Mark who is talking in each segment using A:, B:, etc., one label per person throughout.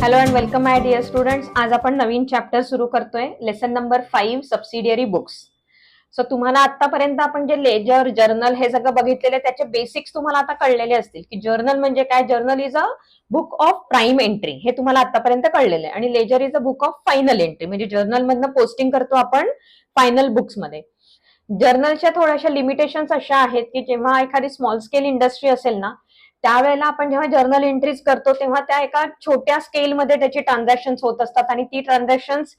A: Hello and welcome my dear students. आज आपण नवीन चॅप्टर सुरू करतोय, lesson number 5 subsidiary books. So तुम्हाला आतापर्यंत आपण जे लेजर जर्नल हे सगळं बघितलेले त्याचे बेसिक्स तुम्हाला आता कळलेले असतील की जर्नल म्हणजे काय. Journal is a book of prime entry, हे तुम्हाला आतापर्यंत कळलेलं आहे. आणि ledger is a book of final entry, म्हणजे जर्नल मधनं पोस्टिंग करतो आपण फायनल बुक्स मध्ये. जर्नलच्या थोड्याशा लिमिटेशन्स अशा आहेत की जेव्हा एखादी स्मॉल स्केल इंडस्ट्री असेल ना, त्यावेळेला आपण जेव्हा जर्नल एंट्रीज करतो तेव्हा त्या एका छोट्या स्केलमध्ये त्याची ट्रान्झॅक्शन्स होत असतात आणि ती ट्रान्झॅक्शन्स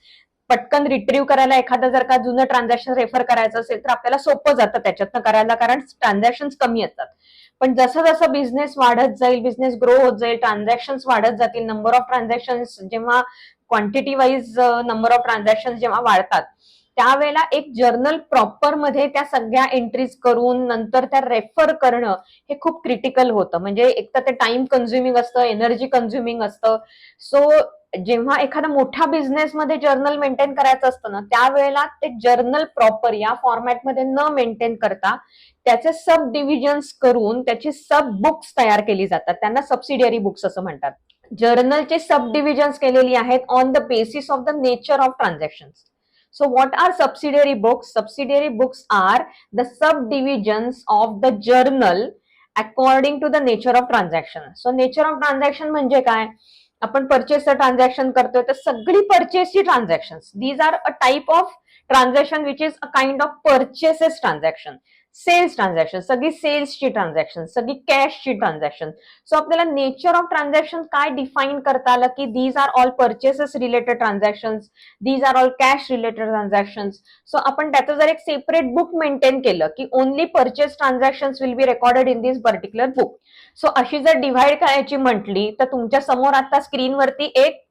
A: पटकन रिट्रीव्ह करायला, एखादं जर का जुनं ट्रान्झॅक्शन रेफर करायचं असेल तर आपल्याला सोपं जातं त्याच्यातनं करायला, कारण ट्रान्झॅक्शन्स कमी असतात. पण जसं जसं बिझनेस वाढत जाईल, बिझनेस ग्रो होत जाईल, ट्रान्झॅक्शन्स वाढत जातील, नंबर ऑफ ट्रान्झॅक्शन्स जेव्हा quantity wise number of transactions जेव्हा वाढतात त्यावेळेला एक जर्नल प्रॉपर मध्ये त्या सगळ्या एंट्रीज करून नंतर त्या रेफर करणं हे खूप क्रिटिकल होतं. म्हणजे एक तर ते टाइम कन्झ्युमिंग असतं, एनर्जी कन्झ्युमिंग असतं. सो जेव्हा एखादा मोठ्या बिझनेसमध्ये जर्नल मेंटेन करायचं असतं ना, त्यावेळेला ते जर्नल प्रॉपर या फॉर्मॅटमध्ये न मेंटेन करता त्याचे सब डिव्हिजन्स करून त्याची सब बुक्स तयार केली जातात. त्यांना सबसिडियरी बुक्स असं म्हणतात. जर्नलचे सब डिव्हिजन्स केलेली आहेत on the basis of the nature of transactions. So what are subsidiary books? Subsidiary books are the subdivisions of the journal according to the nature of transaction. So nature of transaction म्हणजे काय? आपण परचेसचं transaction करतोय तर सगळी परचेसची transactions, these are a type of transaction which is a kind of purchases transaction. Sales transaction, सगळी सेल्सची transaction, सगळी कॅशची ट्रान्झॅक्शन. सो आपल्याला नेचर ऑफ ट्रान्झॅक्शन काय डिफाईन करता आलं की these are all purchases related transactions, these are all cash related transactions. So आपण त्याचं जर एक सेपरेट बुक मेंटेन केलं की only purchase transactions will be recorded in this particular book. So अशी जर डिव्हाइड करायची म्हटली तर तुमच्या समोर आता स्क्रीनवरती एक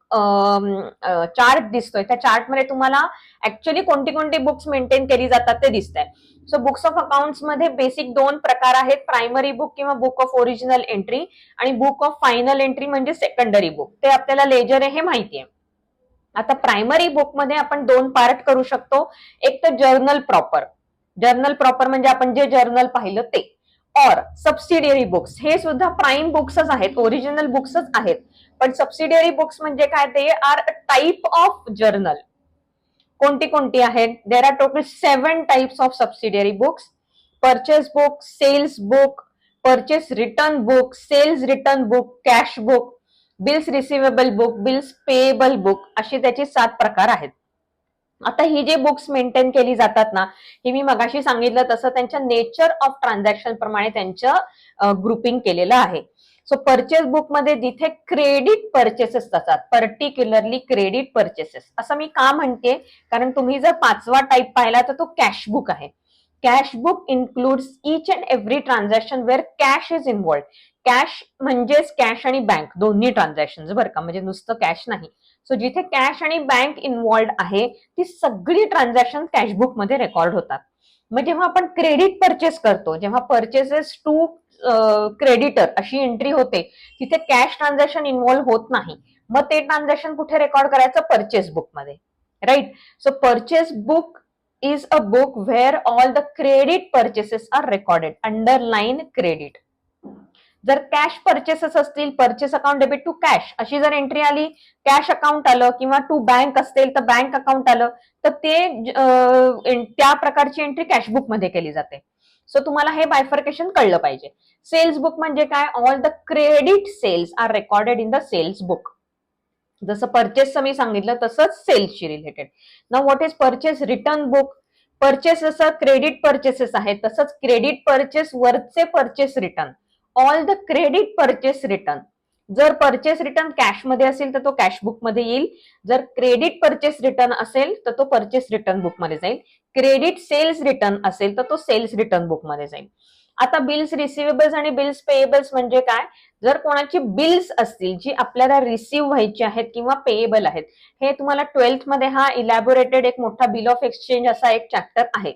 A: चार्ट दिसतोय. त्या चार्टमध्ये तुम्हाला ऍक्च्युअली कोणती कोणती बुक्स मेंटेन केली जातात ते दिसत आहे. सो बुक्स ऑफ अकाउंट्स मध्ये बेसिक दोन प्रकार आहेत, प्रायमरी बुक किंवा बुक ऑफ ओरिजिनल एंट्री आणि बुक ऑफ फायनल एंट्री म्हणजे सेकंडरी बुक. ते आपल्याला लेजर आहे हे माहिती आहे. आता प्रायमरी बुक मध्ये आपण दोन पार्ट करू शकतो. एक तर जर्नल प्रॉपर. जर्नल प्रॉपर म्हणजे आपण जे जर्नल पाहिलं ते. और सबसिडियरी बुक्स, हे सुद्धा प्राईम बुक्सच आहेत, ओरिजिनल बुक्सच आहेत. पण सबसिडियरी बुक्स म्हणजे काय? ते are a type of journal. कोणती कोणती आहेत? There are total 7 types of subsidiary books. Purchase book, sales book, purchase return book, sales return book, cash book, bills receivable book, bills payable book, अशी त्याची 7 प्रकार आहेत. आता ही जे बुक्स मेंटेन केली जातात ना, ही मी मगाशी सांगितलं तसं त्यांच्या नेचर ऑफ ट्रान्झॅक्शन प्रमाणे त्यांचं ग्रुपिंग केलेलं आहे. सो परचेस बुक मध्ये जिथे क्रेडिट परचेसेस असतात, पर्टिक्युलरली क्रेडिट परचेसेस, असं मी का म्हणते, कारण तुम्ही जर 5वा टाइप पाहिला तर तो कॅश बुक आहे. Cash book includes each and every transaction where cash is involved. Cash म्हणजेच कॅश आणि बँक दोन्ही ट्रान्झॅक्शन बरं का, म्हणजे नुसतं कॅश नाही. सो जिथे कॅश आणि बँक इन्व्हॉल्ड आहे ती सगळी ट्रान्झॅक्शन कॅशबुक मध्ये रेकॉर्ड होतात. मग जेव्हा आपण क्रेडिट परचेस करतो, जेव्हा परचेसेस टू क्रेडिटर अशी एंट्री होते, तिथे कॅश ट्रान्झॅक्शन इन्व्हॉल्व होत नाही. मग ते ट्रान्झॅक्शन कुठे रेकॉर्ड करायचं? परचेस बुक मध्ये, right. So purchase book is a book where all the credit purchases are recorded underline credit. जर कॅश परचेसेस असतील, purchase account debit to cash अशी जर एंट्री आली, कॅश अकाउंट आलं किंवा टू बँक असतील तर बँक अकाउंट आलं, तर ते त्या प्रकारची एंट्री कॅशबुक मध्ये केली जाते. सो तुम्हाला हे बायफर्केशन कळलं पाहिजे. सेल्स बुक म्हणजे काय? All the credit sales are recorded in the sales book. जसं परचेसचं मी सांगितलं तसंच सेल्सशी related. Now what is purchase return book? Purchase जसं क्रेडिट परचेसेस आहेत तसंच क्रेडिट परचेस वरचे purchase return, all the credit purchase return. जर परचेस रिटर्न कॅश मध्ये असेल तर तो कॅश बुक मध्ये येईल. जर क्रेडिट परचेस रिटर्न असेल तर तो परचेस रिटर्न बुक मध्ये जाईल. क्रेडिट सेल्स रिटर्न असेल तर तो सेल्स रिटर्न बुक मध्ये जाईल. आता बिल्स रिसिवेबल्स आणि बिल्स पेएबल्स म्हणजे काय? जर कोणाची बिल्स असतील जी आपल्याला रिसिव्ह व्हायची आहेत किंवा पेएबल आहेत, हे तुम्हाला 12th मध्ये हा इलॅबोरेटेड एक मोठा बिल ऑफ एक्सचेंज असा एक चॅप्टर आहे.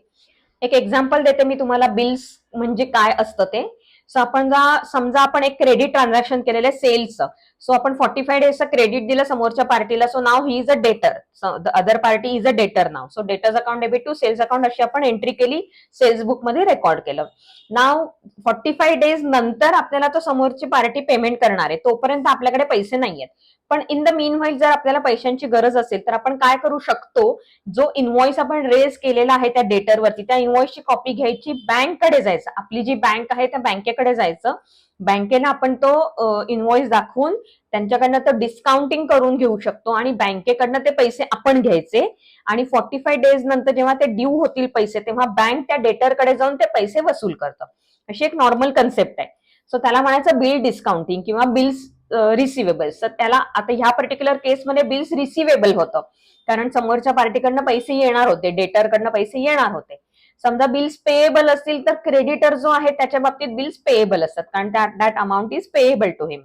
A: एक एक्झाम्पल देते मी तुम्हाला बिल्स म्हणजे काय असतं ते. सो आपण समजा आपण एक क्रेडिट ट्रान्झॅक्शन केलेलं आहे सेल्सचं. सो आपण 45 डेजचं क्रेडिट दिलं समोरच्या पार्टीला. So now he is a debtor. The other party is a debtor नाव. So debtors account debit to sales account अशी आपण एंट्री केली, सेल्स बुक मध्ये रेकॉर्ड केलं. नाव 45 डेज नंतर आपल्याला तो समोरची पार्टी पेमेंट करणार आहे, तोपर्यंत आपल्याकडे पैसे नाहीयेत. पण इन द मीन व्हाईल जर आपल्याला पैशांची गरज असेल तर आपण काय करू शकतो, जो इनव्हॉइस आपण रेज केलेला आहे त्या डेटरवरती, त्या इनव्हॉइसची कॉपी घ्यायची, बँककडे जायचं, आपली जी बँक आहे त्या बँकेकडे जायचं, बँकेला आपण तो इनव्हॉइस दाखवून त्यांच्याकडनं तो डिस्काउंटिंग करून घेऊ शकतो आणि बँकेकडनं ते पैसे आपण घ्यायचे आणि 45 डेज नंतर जेव्हा ते ड्यू होतील पैसे तेव्हा बँक त्या डेटरकडे जाऊन ते पैसे वसूल करतं. अशी एक नॉर्मल कन्सेप्ट आहे. सो त्याला म्हणायचं बिल डिस्काउंटिंग किंवा बिल्स रिसिवेबल्स. तर त्याला आता ह्या पर्टिक्युलर केसमध्ये बिल्स रिसिवेबल होतं, कारण समोरच्या पार्टीकडनं पैसे येणार होते, डेटरकडनं पैसे येणार होते. समजा बिल्स पेएबल असतील तर क्रेडिटर जो आहे त्याच्या बाबतीत बिल्स पेएबल असतात, कारण that amount is payable to him.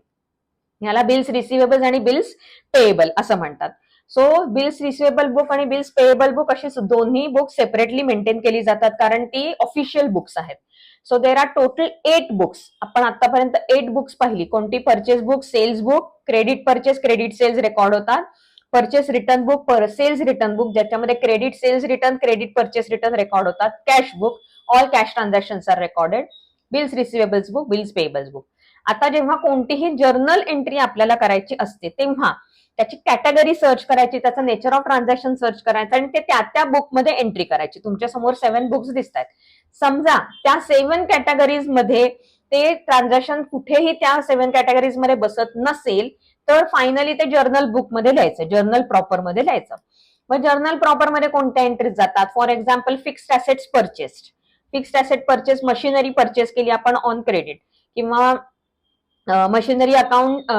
A: याला बिल्स रिसिवेबल आणि बिल्स पेएबल असं म्हणतात. सो बिल्स रिसिवेबल बुक आणि बिल्स पेएबल बुक अशी दोन्ही बुक सेपरेटली मेंटेन केली जातात, कारण ती ऑफिशियल बुक्स आहेत. So there are total 8 books. आपण आतापर्यंत 8 बुक्स पाहिली. कोणती? Purchase book, sales book, credit purchase, credit sales record होतात. Purchase return book, sales return book ज्याच्यामध्ये credit sales return, credit purchase return record होतात. Cash book, all cash transactions are recorded. Bills receivables book, bills payables book. आता जेव्हा कोणतीही journal entry आपल्याला करायची असते तेव्हा त्याची कॅटेगरी सर्च करायची, त्याचा नेचर ऑफ ट्रान्झॅक्शन सर्च करायचं आणि ते त्या बुकमध्ये एंट्री करायची. तुमच्या समोर 7 बुक्स दिसत आहेत. समजा त्या 7 कॅटेगरीज मध्ये ते ट्रान्झॅक्शन कुठेही त्या 7 कॅटेगरीज मध्ये बसत नसेल तर फायनली ते जर्नल बुक मध्ये लिहायचं, जर्नल प्रॉपर मध्ये लिहायचं. मग जर्नल प्रॉपर मध्ये कोणत्या एंट्रीज जातात? For example fixed assets purchased. Fixed asset purchase, machinery purchase केली आपण ऑन क्रेडिट, किंवा मशिनरी अकाउंट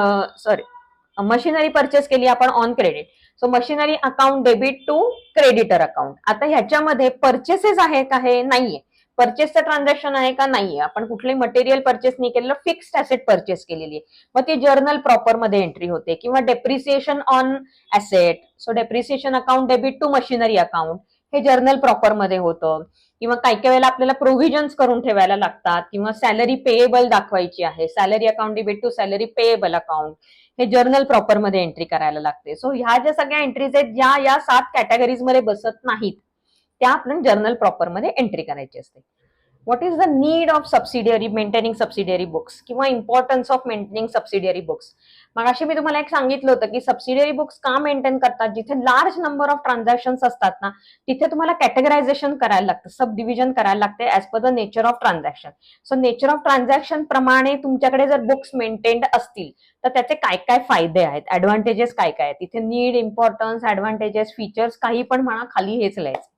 A: मशिनरी परचेस केली आपण on credit. So machinery account debit to creditor account. आता ह्याच्यामध्ये परचेसेस आहे का? हे नाहीये. परचेसचं ट्रान्झॅक्शन आहे का? नाहीये. आपण कुठलंही मटेरियल परचेस नाही केलेलं, फिक्स्ड ऍसेट परचेस केलेली आहे. मग ती जर्नल प्रॉपर मध्ये एंट्री होते. किंवा depreciation on asset, so depreciation account debit to machinery account, हे जर्नल प्रॉपर मध्ये होतं. किंवा काही काही वेळेला आपल्याला प्रोव्हिजन्स करून ठेवायला लागतात, किंवा सॅलरी पेएबल दाखवायची आहे, salary account debit to salary payable account, हे जर्नल प्रॉपर मध्ये एंट्री करायला लागते. सो ह्या ज्या सगळ्या एंट्रीज आहेत ज्या या 7 कॅटेगरीज मध्ये बसत नाहीत त्या आपण जर्नल प्रॉपर मध्ये एंट्री करायची असते. What is the need of subsidiary maintaining subsidiary books किंवा importance of maintaining subsidiary books? मग अशी मी तुम्हाला एक सांगितलं होतं की सबसिडियरी बुक्स का मेंटेन करतात? जिथे लार्ज नंबर ऑफ ट्रान्झॅक्शन्स असतात ना तिथे तुम्हाला कॅटेगरायझेशन करायला लागतं, सब डिव्हिजन करायला लागते as per the nature of transaction. So nature of transaction प्रमाणे तुमच्याकडे जर बुक्स मेंटेन्ड असतील तर त्याचे काय काय फायदे आहेत, ऍडव्हान्टेजेस काय काय आहेत, तिथे नीड, इम्पॉर्टन्स, ऍडव्हान्टेजेस, फीचर्स काही पण म्हणा, खाली हेच लिहायचं.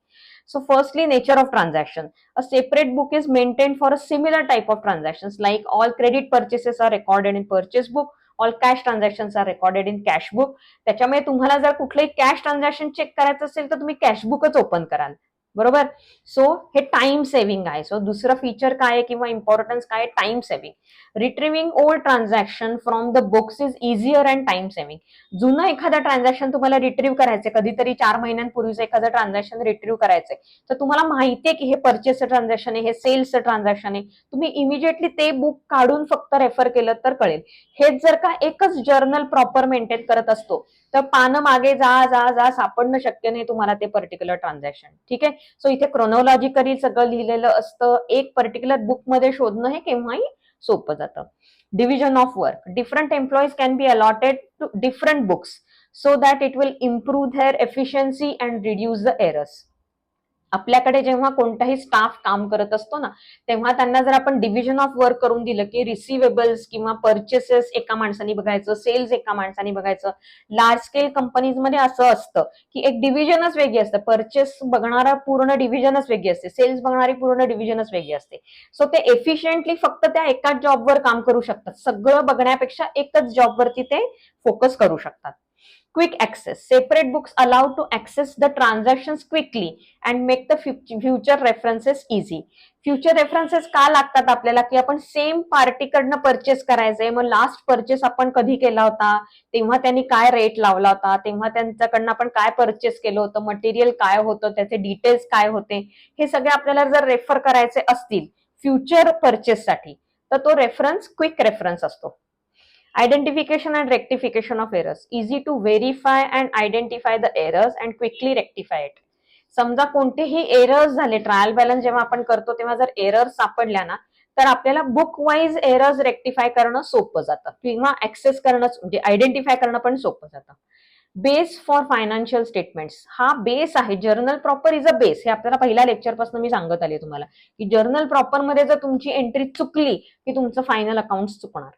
A: So firstly, nature of transaction. A separate book is maintained for a similar type of transactions, like all credit purchases are recorded in purchase book, all cash transactions are recorded in cash book. त्याच्यामुळे तुम्हाला जर कुठलंही cash transaction check करायचं असेल तर तुम्ही cash बुकच open कराल, बरोबर. सो हे टाइम सेव्हिंग आहे. सो दुसरं फीचर काय आहे किंवा इम्पॉर्टन्स काय? Time saving. Retrieving old transaction from the books is easier and time saving. जुनं एखादं ट्रान्झॅक्शन तुम्हाला रिट्रीव्ह करायचंय, कधीतरी 4 महिन्यांपूर्वीचं एखादं ट्रान्झॅक्शन रिट्रीव्ह करायचंय, तर तुम्हाला माहितीये की हे परचेसचं ट्रान्झॅक्शन आहे, हे सेल्सचं ट्रान्झॅक्शन आहे, तुम्ही इमिजिएटली ते बुक काढून फक्त रेफर केलं तर कळेल. हेच जर का एकच जर्नल प्रॉपर मेंटेन करत असतो तर पानं मागे जा जा जा सापडणं शक्य नाही तुम्हाला ते पर्टिक्युलर ट्रान्झॅक्शन. ठीक आहे. सो इथे क्रोनॉलॉजिकली सगळं लिहिलेलं असतं. एक पर्टिक्युलर बुक मध्ये शोधणं हे केव्हाही सोपं जातं. Division of work. Different employees can be allotted to different books so that it will improve their efficiency and reduce the errors. आपल्याकडे जेव्हा कोणताही स्टाफ काम करत असतो ना तेव्हा त्यांना जर आपण डिव्हिजन ऑफ वर्क करून दिलं की रिसिवेबल्स किंवा परचेसेस एका माणसाने बघायचं, सेल्स एका माणसाने बघायचं. लार्ज स्केल कंपनीज मध्ये असं असतं की एक डिव्हिजनच वेगळी असतं, परचेस बघणारा पूर्ण डिव्हिजनच वेगळी असते, सेल्स बघणारी पूर्ण डिव्हिजनच वेगळी असते. सो ते एफिशियंटली फक्त त्या एकाच जॉबवर काम करू शकतात, सगळं बघण्यापेक्षा एकच जॉबवरती ते फोकस करू शकतात. Quick access. Separate books allow to access the transactions quickly and make the future references easy. Future references का लागतात आपल्याला? की आपण सेम पार्टीकडनं परचेस करायचंय, मग लास्ट परचेस आपण कधी केला होता, तेव्हा त्यांनी काय रेट लावला होता, तेव्हा त्यांच्याकडनं आपण काय परचेस केलं होतं, मटेरियल काय होतं, त्याचे डिटेल्स काय होते, हे सगळे आपल्याला जर रेफर करायचे असतील फ्युचर परचेससाठी, तर तो रेफरन्स क्विक रेफरन्स असतो. Identification and rectification of errors, easy to verify and identify the errors and quickly rectify it. समजा कोणतेही एरर्स झाले, ट्रायल बॅलन्स जेव्हा आपण करतो तेव्हा जर एरर्स सापडल्या ना, तर आपल्याला बुक वाईज एरर्स रेक्टिफाय करणं सोपं जातं किंवा ऍक्सेस करणं म्हणजे आयडेंटिफाय करणं पण सोपं जातं. बेस फॉर फायनान्शियल स्टेटमेंट्स, हा बेस आहे. Journal proper is a base. हे आपल्याला पहिल्या लेक्चरपासून मी सांगत आले तुम्हाला की जर्नल प्रॉपर मध्ये जर तुमची एंट्री चुकली की तुमचं फायनल अकाउंट चुकणार.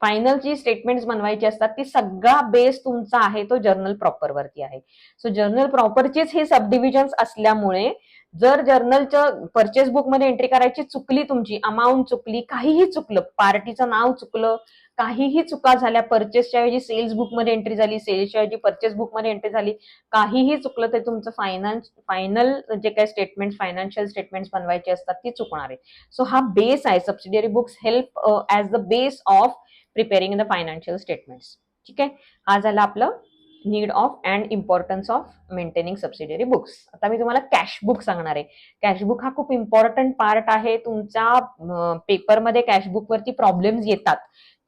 A: फायनल जी स्टेटमेंट्स बनवायची असतात ती सगळा बेस तुमचा आहे तो जर्नल प्रॉपर वरती आहे. सो जर्नल प्रॉपरचीच हे सबडिव्हिजन्स असल्यामुळे जर जर्नलचं परचेस बुक मध्ये एंट्री करायची चुकली, तुमची अमाऊंट चुकली, काहीही चुकलं, पार्टीचं नाव चुकलं, काहीही चुका झाल्या, परचेसच्या ऐवजी सेल्स बुक मध्ये एंट्री झाली, सेल्सच्या ऐवजी परचेस बुक मध्ये एंट्री झाली, काहीही चुकलं तर तुमचं फायनल जे काही स्टेटमेंट फायनान्शियल स्टेटमेंट्स बनवायचे असतात ती चुकणार आहे. सो हा बेस आहे. Subsidiary books help as the base of preparing the financial statements. ठीक आहे, हा झाला आपलं need of and importance of maintaining subsidiary books. आता मी तुम्हाला कॅश बुक सांगणार आहे. कॅश बुक हा खूप इम्पॉर्टंट पार्ट आहे. तुमच्या पेपरमध्ये कॅश बुक वरती प्रॉब्लेम्स येतात.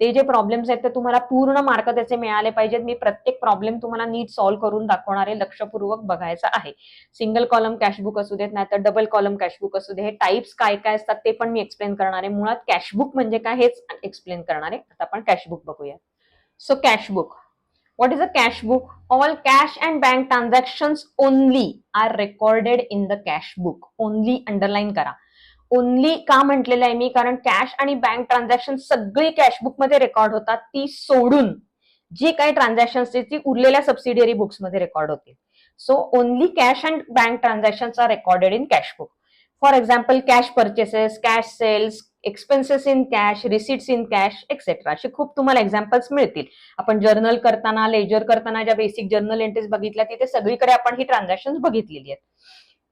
A: ते जे प्रॉब्लेम्स आहेत ते तुम्हाला पूर्ण मार्क त्याचे मिळाले पाहिजेत. मी प्रत्येक प्रॉब्लेम तुम्हाला नीट सॉल्व्ह करून दाखवणार आहे. लक्षपूर्वक बघायचं आहे. सिंगल कॉलम कॅश बुक असू देत, नाही तर डबल कॉलम कॅश बुक असू दे, हे टाइप्स काय काय असतात ते पण मी एक्सप्लेन करणार आहे. मुळात कॅश बुक म्हणजे काय हेच एक्सप्लेन करणार आहे. आता आपण कॅश बुक बघूया. So cash book, what is a cash book? All cash and bank transactions only are recorded in the cash book. Only underline करा. ओनली का म्हटलेलं आहे मी, कारण कॅश आणि बँक ट्रान्झॅक्शन सगळी कॅशबुक मध्ये रेकॉर्ड होतात. ती सोडून जी काही ट्रान्झॅक्शन ती उरलेल्या सबसिडियरी बुक्स मध्ये रेकॉर्ड होतील. So only cash and bank transactions are recorded in cash book. For example cash purchases, cash sales, expenses in cash, receipts in cash etcetera, असे खूप तुम्हाला एक्झाम्पल्स मिळतील. आपण जर्नल करताना, लेजर करताना ज्या बेसिक जर्नल एंट्रीज बघितल्या तिथे सगळीकडे आपण ही ट्रान्झॅक्शन बघितलेली आहेत.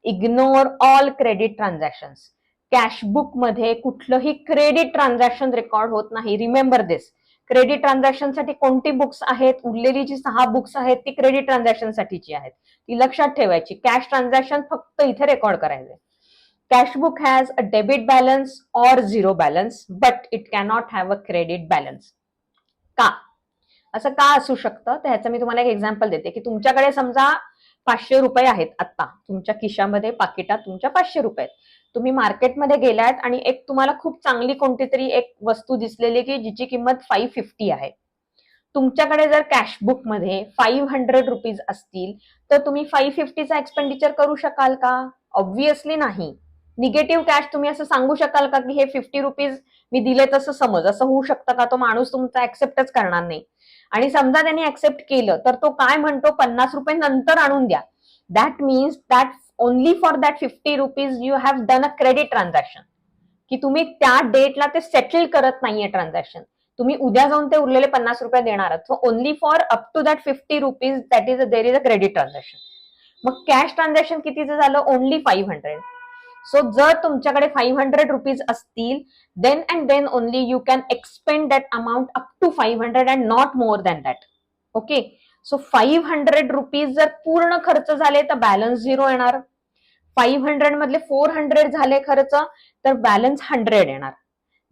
A: Ignore all credit transactions. Cashbook मध्ये कुठलंही क्रेडिट ट्रान्झॅक्शन रेकॉर्ड होत नाही. रिमेंबर दिस. क्रेडिट ट्रान्झॅक्शन साठी कोणती बुक्स आहेत? उरलेली जी 6 बुक्स आहेत ती क्रेडिट ट्रान्झॅक्शन साठीची आहेत, ती लक्षात ठेवायची. कॅश ट्रान्झॅक्शन फक्त इथे रेकॉर्ड करायचे. Cashbook has a debit balance or zero balance but it cannot have a credit balance. का असं का असू शकतं? तर ह्याचं मी तुम्हाला एक एक्झाम्पल देते की तुमच्याकडे समजा 500 रुपये आहेत. आता तुमच्या खिशामध्ये पाकिटात तुमच्या 500 रुपये आहेत. तुम्ही मार्केटमध्ये गेलात आणि एक तुम्हाला खूप चांगली कोणती तरी एक वस्तू दिसलेली की जिची किंमत 550 आहे. तुमच्याकडे जर कॅशबुक मध्ये 500 रुपीज असतील तर तुम्ही 550चा एक्सपेंडिचर करू शकाल का? ऑब्व्हियसली नाही. निगेटिव्ह कॅश तुम्ही असं सांगू शकाल का की हे 50 रुपीज मी दिले तसं समज, असं होऊ शकतं का? तो माणूस तुमचा ऍक्सेप्टच करणार नाही. आणि समजा त्यांनी ऍक्सेप्ट केलं तर तो काय म्हणतो, 50 रुपये नंतर आणून द्या. That means that only for that 50 rupees you have done a credit transaction, की तुम्ही त्या डेटला ते सेटल करत नाहीये ट्रान्झॅक्शन. तुम्ही उद्या जाऊन ते उरलेले 50 रुपये देणार आहात. So only for up to that 50 rupees that is there is a credit transaction. मग कॅश ट्रान्झॅक्शन कितीचं झालं? ओनली 500. सो जर तुमच्याकडे 500 रुपीज असतील then and then only you can expend that amount up to 500 and not more than that. Okay, so 500 rupees जर पूर्ण खर्च झाले तर बॅलन्स 0 येणार. 500 मधले 400 झाले खर्च तर बॅलन्स 100 येणार.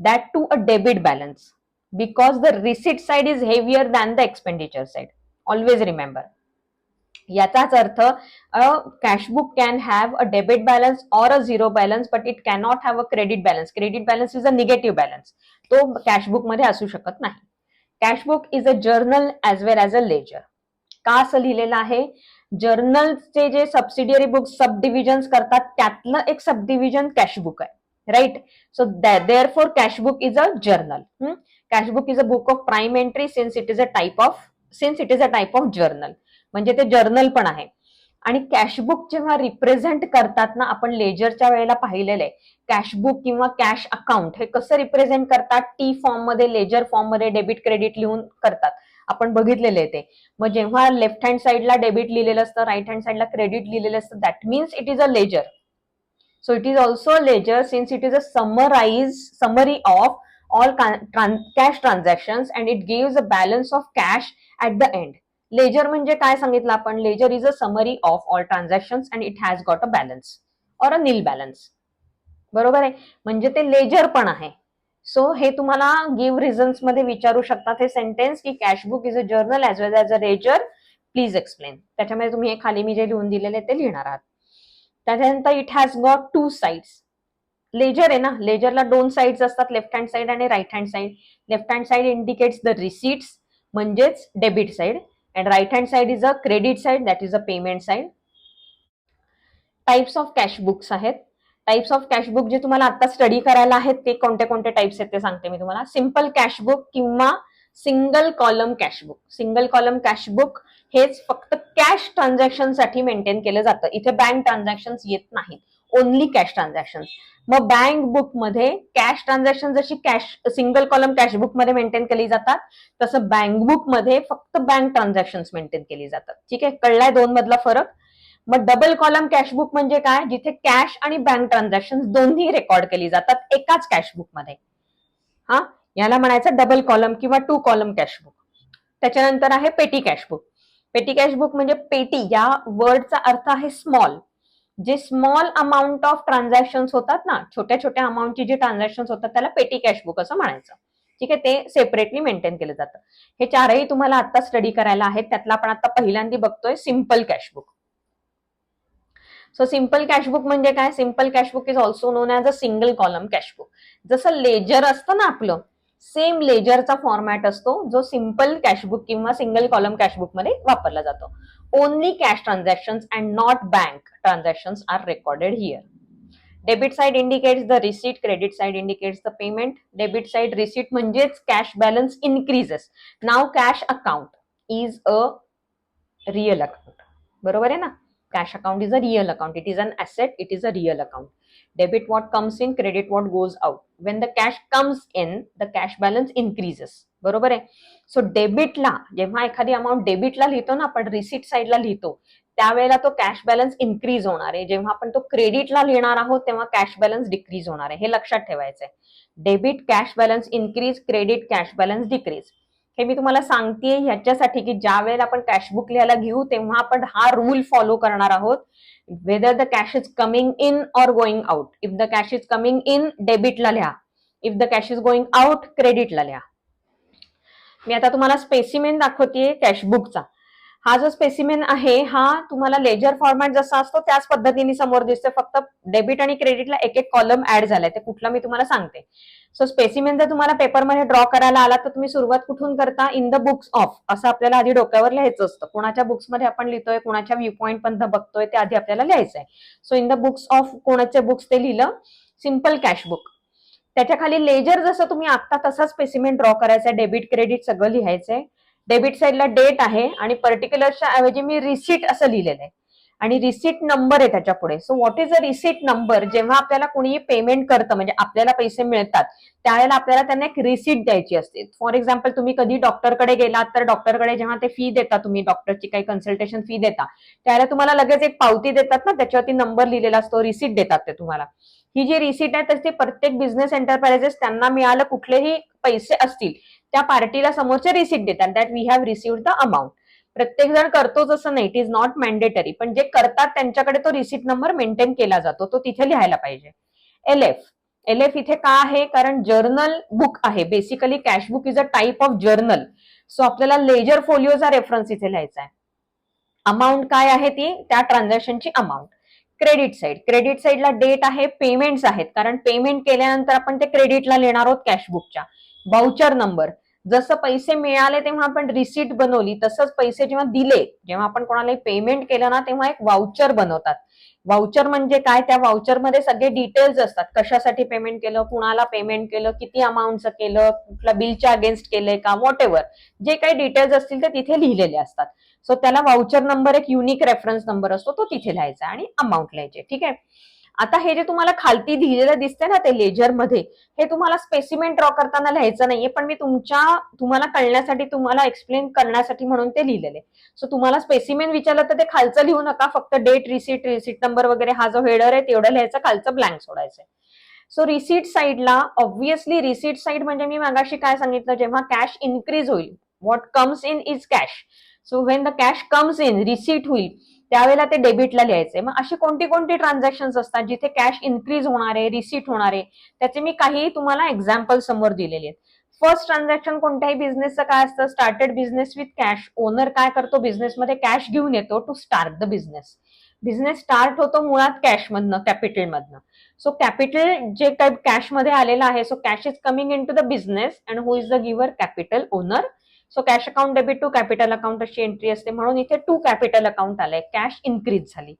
A: That to a debit balance because the receipt side is heavier than the expenditure side. Always remember. याचाच अर्थ cashbook can have a debit balance or a zero balance but it cannot have a credit balance. Credit balance is a negative balance. तो cashbook मध्ये असू शकत नाही. Cashbook is a journal as well as a ledger. का असं लिहिलेलं आहे? जर्नलचे जे सबसिडियरी बुक सब डिव्हिजन्स करतात त्यातलं एक सब डिव्हिजन कॅशबुक आहे. Right. So therefore cashbook is a journal. Cashbook is a book of prime entry since it is a type of journal. म्हणजे ते जर्नल पण आहे. आणि कॅशबुक जेव्हा रिप्रेझेंट करतात ना, आपण लेजरच्या वेळेला पाहिलेलं आहे, कॅशबुक किंवा कॅश अकाउंट हे कसं रिप्रेझेंट करतात? टी फॉर्म मध्ये, लेजर फॉर्म मध्ये डेबिट क्रेडिट लिहून करतात. आपण बघितलेलं आहे ते. मग जेव्हा लेफ्ट हँड साईडला डेबिट लिहिलेलं असतं, राईट हँड साईडला क्रेडिट लिहिलेलं असतं, that means it is a ledger. So it is also a ledger since it is a summary of all cash transactions and it gives a balance of cash at the end. Ledger म्हणजे काय सांगितलं आपण? Ledger is a summary of all transactions and it has got a balance or a nil balance. बरोबर आहे, म्हणजे ते ledger पण आहे. सो हे तुम्हाला गिव्ह रिझन्स मध्ये विचारू शकतात हे सेंटेन्स की cash book is a journal as well as a ledger, please explain. त्याच्यामध्ये तुम्ही हे खाली मी जे लिहून दिलेले ते लिहिणार आहात. त्याच्यानंतर it has got two sides. Ledger आहे ना, लेजरला दोन साइड्स असतात, लेफ्ट हँड साइड आणि right hand side. Left hand side indicates the receipts म्हणजेच debit side, and right hand side is a credit side, that is a payment side. Types of cashbooks आहेत. Types of cashbook जे तुम्हाला आता study करायला आहेत ते कोणते कोणते टाइप्स आहेत ते सांगते मी तुम्हाला. सिंपल कॅशबुक किंवा single column cashbook. Single column cashbook हेच फक्त कॅश ट्रान्झॅक्शन साठी मेंटेन केलं जातं. इथे बँक ट्रान्झॅक्शन येत नाहीत, ओनली कॅश ट्रान्झॅक्शन. मग बँक बुक मध्ये कॅश ट्रान्झॅक्शन जशी कॅश सिंगल कॉलम कॅशबुक मध्ये मेंटेन केली जातात, तसं बँक बुक मध्ये फक्त बँक ट्रान्झॅक्शन मेंटेन केली जातात. ठीक आहे, कळलाय दोन मधला फरक. मग डबल कॉलम कॅशबुक म्हणजे काय, जिथे कॅश आणि बँक ट्रान्झॅक्शन दोन्ही रेकॉर्ड केली जातात एकाच कॅशबुक मध्ये. हा, याला म्हणायचं डबल कॉलम किंवा टू कॉलम कॅशबुक. त्याच्यानंतर आहे पेटी कॅशबुक. पेटी कॅशबुक म्हणजे पेटी या वर्डचा अर्थ आहे स्मॉल. जे स्मॉल अमाऊंट ऑफ ट्रान्झॅक्शन होतात ना, छोट्या छोट्या अमाऊंटची जे ट्रान्झॅक्शन होतात त्याला पेटी कॅशबुक असं म्हणायचं. ठीक आहे, ते सेपरेटली मेंटेन केलं जातं. हे चारही तुम्हाला आता स्टडी करायला आहेत. त्यातला आपण आता पहिल्यांदा बघतोय simple cashbook. So simple cashbook म्हणजे काय, simple cashbook is also known as a single column cashbook. जसं लेजर असतं ना आपलं, सेम लेजरचा फॉर्मॅट असतो जो सिंपल कॅशबुक किंवा सिंगल कॉलम कॅशबुक मध्ये वापरला जातो. Only cash transactions and not bank transactions are recorded here. Debit side indicates the receipt, credit side indicates the payment. Debit side receipt म्हणजेच कॅश बॅलन्स इन्क्रीजेस. नाव cash account is a real account. बरोबर आहे ना, cash account is a real account, it is an asset, it is a real account. Debit what comes in, credit what goes out. When the cash comes in, the cash balance increases. बरोबर आहे. So डेबिटला जेव्हा एखादी amount डेबिटला लिहितो ना आपण, receipt साईडला लिहितो, त्यावेळेला तो कॅश बॅलन्स इन्क्रीज होणार आहे. जेव्हा आपण तो क्रेडिटला लिहिणार आहोत तेव्हा कॅश बॅलन्स डिक्रीज होणार आहे. हे लक्षात ठेवायचं आहे. Debit cash balance increase, credit cash balance decrease. हे मी तुम्हाला सांगतेय ह्याच्यासाठी की ज्या वेळेला आपण कॅशबुक लिहायला घेऊ तेव्हा आपण हा रूल फॉलो करणार आहोत. Whether the cash is coming in or going out. If the cash is coming in, डेबिटला लिहा. If the cash is going out, क्रेडिटला लिहा. मी आता तुम्हाला स्पेसिमेन दाखवतेय कॅशबुकचा. हा जो स्पेसिमेन आहे हा तुम्हाला लेजर फॉर्मॅट जसा असतो त्याच पद्धतीने समोर दिसतोय, फक्त डेबिट आणि क्रेडिटला एक एक कॉलम ऍड झालाय. ते कुठला मी तुम्हाला सांगते. सो स्पेसिमेन जर तुम्हाला पेपरमध्ये ड्रॉ करायला आला तर तुम्ही सुरुवात कुठून करता, इन द बुक्स ऑफ असं आपल्याला आधी डोक्यावर लिहायचं असतं. कोणाच्या बुक्समध्ये आपण लिहितोय, कोणाच्या व्ह्यू पॉईंट पण बघतोय ते आधी आपल्याला लिहायचं आहे. So in the books of कोणाचे बुक्स ते लिहिलं, सिंपल कॅशबुक. त्याच्या खाली लेजर जसं तुम्ही आता तसा स्पेसिमेन ड्रॉ करायचा आहे, डेबिट क्रेडिट सगळं लिहायचंय. डेबिट साईडला डेट आहे आणि पर्टिक्युलरच्या ऐवजी मी रिसीट असं लिहिलेलं आहे आणि रिसीट नंबर आहे त्याच्या पुढे. So what is a receipt number, जेव्हा आपल्याला कोणी पेमेंट करतं म्हणजे आपल्याला पैसे मिळतात त्यावेळेला आपल्याला त्यांना एक रिसीट द्यायची असते. फॉर एक्झाम्पल तुम्ही कधी डॉक्टरकडे गेलात तर डॉक्टरकडे जेव्हा ते फी देता, तुम्ही डॉक्टरची काही कन्सल्टेशन फी देता, त्यावेळेला तुम्हाला लगेच एक पावती देतात ना, त्याच्यावरती नंबर लिहिलेला असतो, रिसीट देतात ते तुम्हाला. ही जी रिसीट आहे तर ते प्रत्येक बिझनेस एंटरप्राइजेस त्यांना मिळालं कुठलेही पैसे असतील त्या पार्टीला समोरचे रिसीट देतात, that we have received the amount. प्रत्येक जण करतोच असं नाही, इट इज नॉट मॅन्डेटरी, पण जे करतात त्यांच्याकडे तो रिसीट नंबर मेंटेन केला जातो, तो तिथे लिहायला पाहिजे. LF. LF इथे का आहे, कारण जर्नल बुक आहे. Basically cashbook is a type of journal. So आपल्याला लेजर फोलिओचा रेफरन्स इथे लिहायचा आहे. अमाऊंट काय आहे ती, त्या ट्रान्झॅक्शनची अमाऊंट. क्रेडिट साइड, क्रेडिट साइडला डेट आहे, पेमेंट्स आहेत, कारण पेमेंट केल्यानंतर आपण ते क्रेडिटला लिहिणार आहोत कॅशबुकच्या. बाउचर नंबर, जसं पैसे मिळाले तेव्हा आपण रिसीट बनवली तसंच पैसे जेव्हा दिले, जेव्हा आपण कोणाला पेमेंट केलं ना तेव्हा एक वाउचर बनवतात. वाउचर म्हणजे काय, त्या वाउचरमध्ये सगळे डिटेल्स असतात, कशासाठी पेमेंट केलं, कुणाला पेमेंट केलं, किती अमाऊंटचं केलं, कुठल्या बिलच्या अगेन्स्ट केलंय का, व्हॉट एव्हर जे काही डिटेल्स असतील ते तिथे लिहिलेले असतात. सो त्याला वाउचर नंबर, एक युनिक रेफरन्स नंबर असतो, तो तिथे लिहायचा आणि अमाऊंट लिहायचे. ठीक आहे. आता हे जे तुम्हाला खालती लिहिलेलं दिसतंय ना ते लेजर मध्ये, हे तुम्हाला स्पेसिमेन ड्रॉ करताना लिहायचं नाहीये, पण मी तुम्हाला कळण्यासाठी, तुम्हाला एक्सप्लेन करण्यासाठी म्हणून ते लिहिलेले. सो तुम्हाला स्पेसिमेन विचारलं तर ते खालचं लिहू नका, फक्त डेट, रिसीट, रिसीट नंबर वगैरे हा जो हेडर आहे तेवढं लिहायचं, खालचं ब्लँक सोडायचं. सो रिसीट साईडला ऑब्व्हियसली रिसीट साईड म्हणजे मी मागाशी काय सांगितलं, जेव्हा कॅश इन्क्रीज होईल, what comes in is cash. So when the cash comes in, receipt होईल, त्यावेळेला ते डेबिटला लिहायचंय. मग अशी कोणती कोणती ट्रान्झॅक्शन असतात जिथे कॅश इन्क्रीज होणार आहे, रिसीट होणार आहे, त्याचे मी काही तुम्हाला एक्झाम्पल समोर दिलेले आहेत. फर्स्ट ट्रान्झॅक्शन कोणत्याही बिझनेसचं काय असतं, started business with cash. Owner काय करतो, बिझनेसमध्ये कॅश घेऊन येतो to start the business. Business start होतो मुळात कॅशमधनं, कॅपिटलमधनं. सो कॅपिटल जे काही कॅशमध्ये आलेलं आहे, so cash is coming in to the business and who is the giver, capital owner. So cash account debit to capital account अशी एंट्री असते, म्हणून इथे टू कॅपिटल अकाउंट आलंय, कॅश इन्क्रीज झाली.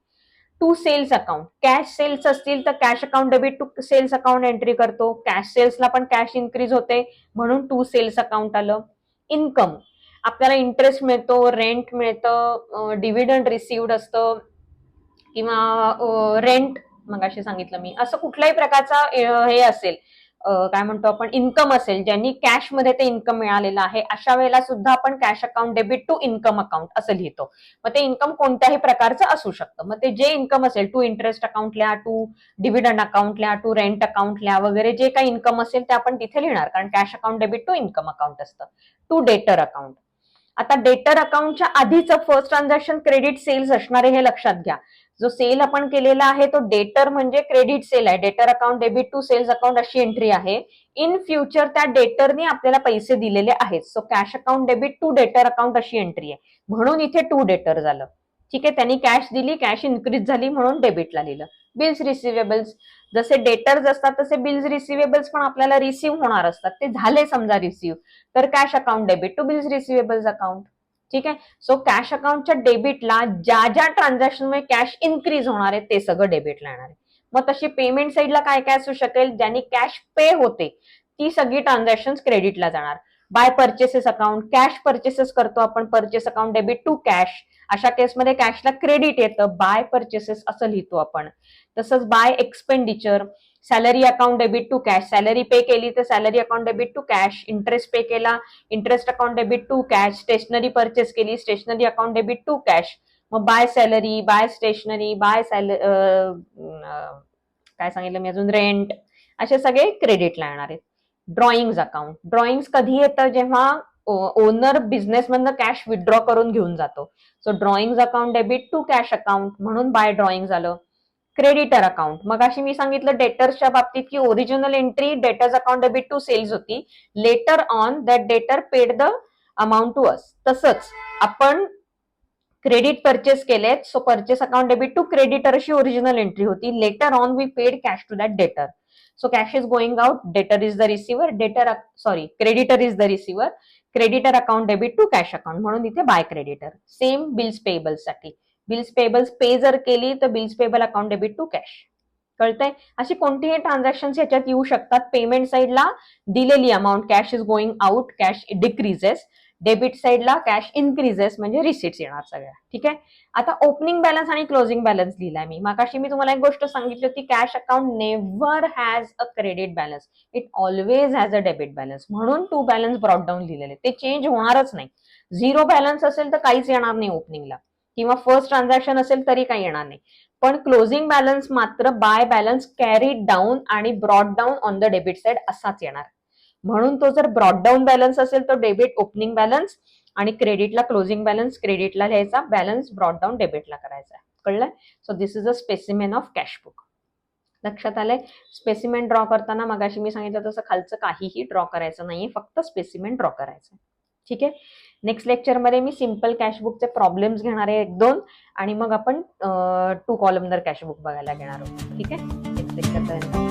A: To sales account, cash sales असतील तर cash account debit to sales account entry करतो. Cash सेल्सला पण कॅश इन्क्रीज होते म्हणून टू सेल्स अकाउंट आलं. इन्कम, आपल्याला इंटरेस्ट मिळतो, रेंट मिळतं, डिव्हिडंड रिसिव्ड असतं किंवा रेंट मगाशी सांगितलं मी, असं कुठल्याही प्रकारचा हे असेल, काय म्हणतो आपण, इन्कम असेल ज्यांनी कॅश मध्ये ते इन्कम मिळालेलं आहे, अशा वेळेला सुद्धा आपण cash account debit to income account असं लिहितो. मग ते इन्कम कोणत्याही प्रकारचं असू शकतं. मग ते जे इन्कम असेल, टू इंटरेस्ट अकाउंट लिहा, टू डिव्हिडंड अकाउंट लिहा, टू रेंट अकाउंट लिहा वगैरे, जे काही इन्कम असेल ते आपण तिथे लिहिणार, कारण cash account debit to income account असतं. टू डेटर अकाउंट, आता डेटर अकाउंटच्या आधीचं फर्स्ट ट्रान्झॅक्शन क्रेडिट सेल्स असणार आहे हे लक्षात घ्या. जो सेल आपण केलेला आहे तो डेटर म्हणजे क्रेडिट सेल आहे. Debtor account debit to sales account अशी एंट्री आहे. इन फ्युचर त्या डेटरने आपल्याला पैसे दिलेले आहेत. So cash account debit to debtor account अशी एंट्री आहे, म्हणून इथे टू डेटर झालं. ठीक आहे, त्यांनी कॅश दिली, कॅश इन्क्रीज झाली म्हणून डेबिटला लिहिलं. बिल्स रिसिवेबल्स, जसे डेटर्स असतात तसे बिल्स रिसिवेबल्स पण आपल्याला रिसिव्ह होणार असतात. ते झाले समजा रिसिव्ह, तर cash account debit to bills receivables account. ठीक आहे, सो कॅश अकाउंटच्या डेबिटला ज्या ज्या ट्रान्झॅक्शनमुळे कॅश इन्क्रीज होणार आहे ते सगळं डेबिटला येणार आहे. मग तशी पेमेंट साईडला काय काय असू शकेल, ज्यांनी कॅश पे होते ती सगळी ट्रान्झॅक्शन क्रेडिटला जाणार. By purchases account, cash purchases करतो आपण, purchase account debit to cash, अशा केसमध्ये कॅशला क्रेडिट येतं, बाय परचेसेस असं लिहितो आपण. तसंच by expenditure, salary account debit to cash, salary pay केली तर salary account debit to cash. Interest pay केला, interest account debit to cash. Stationery purchase केली, stationery account debit to cash. मग by salary, by stationery, by काय सांगितलं मी अजून, rent, असे सगळे क्रेडिटला येणार आहेत. ड्रॉइंग्स अकाउंट, ड्रॉइंग्स कधी येतं, जेव्हा ओनर बिझनेस मधनं कॅश विथड्रॉ करून घेऊन जातो. So drawings account debit to cash account म्हणून बाय ड्रॉइंग झालं. क्रेडिटर अकाउंट, मग अशी मी सांगितलं डेटर्सच्या बाबतीत की original entry debtors account debit to sales होती. Later on that debtor paid the amount to us. तसंच आपण क्रेडिट परचेस केलेत, so purchase account debit to creditor अशी ओरिजिनल एंट्री होती. Later on we paid cash to that debtor. So cash is going out, debtor is the receiver, creditor is the receiver, creditor account debit to cash account म्हणून इथे by creditor. Same bills payables साठी, bills payables pay जर केली तर bills payable account debit to cash. कळतंय, अशी कोणतीही transaction याच्यात येऊ शकतात. पेमेंट साईडला दिलेली amount cash is going out, cash decreases. Debit साईडला कॅश इन्क्रीजेस म्हणजे रिसिट्स येणार सगळ्या. ठीक आहे, आता ओपनिंग बॅलन्स आणि क्लोजिंग बॅलन्स लिहिलाय मी. मागाशी मी तुम्हाला एक गोष्ट सांगितली होती, cash account never has a credit balance, it always has a debit balance. म्हणून टू बॅलन्स ब्रॉट डाऊन लिहिलेले, ते चेंज होणारच नाही. झिरो बॅलन्स असेल तर काहीच येणार नाही ओपनिंगला, किंवा फर्स्ट ट्रान्झॅक्शन असेल तरी काही येणार नाही. पण क्लोजिंग बॅलन्स मात्र बाय बॅलन्स कॅरीड डाऊन आणि brought down on the debit side असाच येणार. म्हणून तो जर ब्रॉट डाऊन बॅलन्स असेल तर डेबिट ओपनिंग बॅलन्स, आणि क्रेडिटला क्लोजिंग बॅलन्स क्रेडिटला लिहायचा, बॅलन्स ब्रॉट डाऊन डेबिटला करायचा. कळलंय? So this is a specimen of cash book. लक्षात आलंय? स्पेसिमेन ड्रॉ करताना मगाशी मी सांगितलं तसं खालचं काहीही ड्रॉ करायचं नाहीये, फक्त स्पेसिमेन ड्रॉ करायचं. ठीक आहे, नेक्स्ट लेक्चरमध्ये मी सिम्पल कॅशबुकचे प्रॉब्लेम्स घेणार आहे 1-2, आणि मग आपण टू कॉलमनर कॅशबुक बघायला घेणार आहोत. ठीक आहे, नेक्स्ट लेक्चर पर्यंत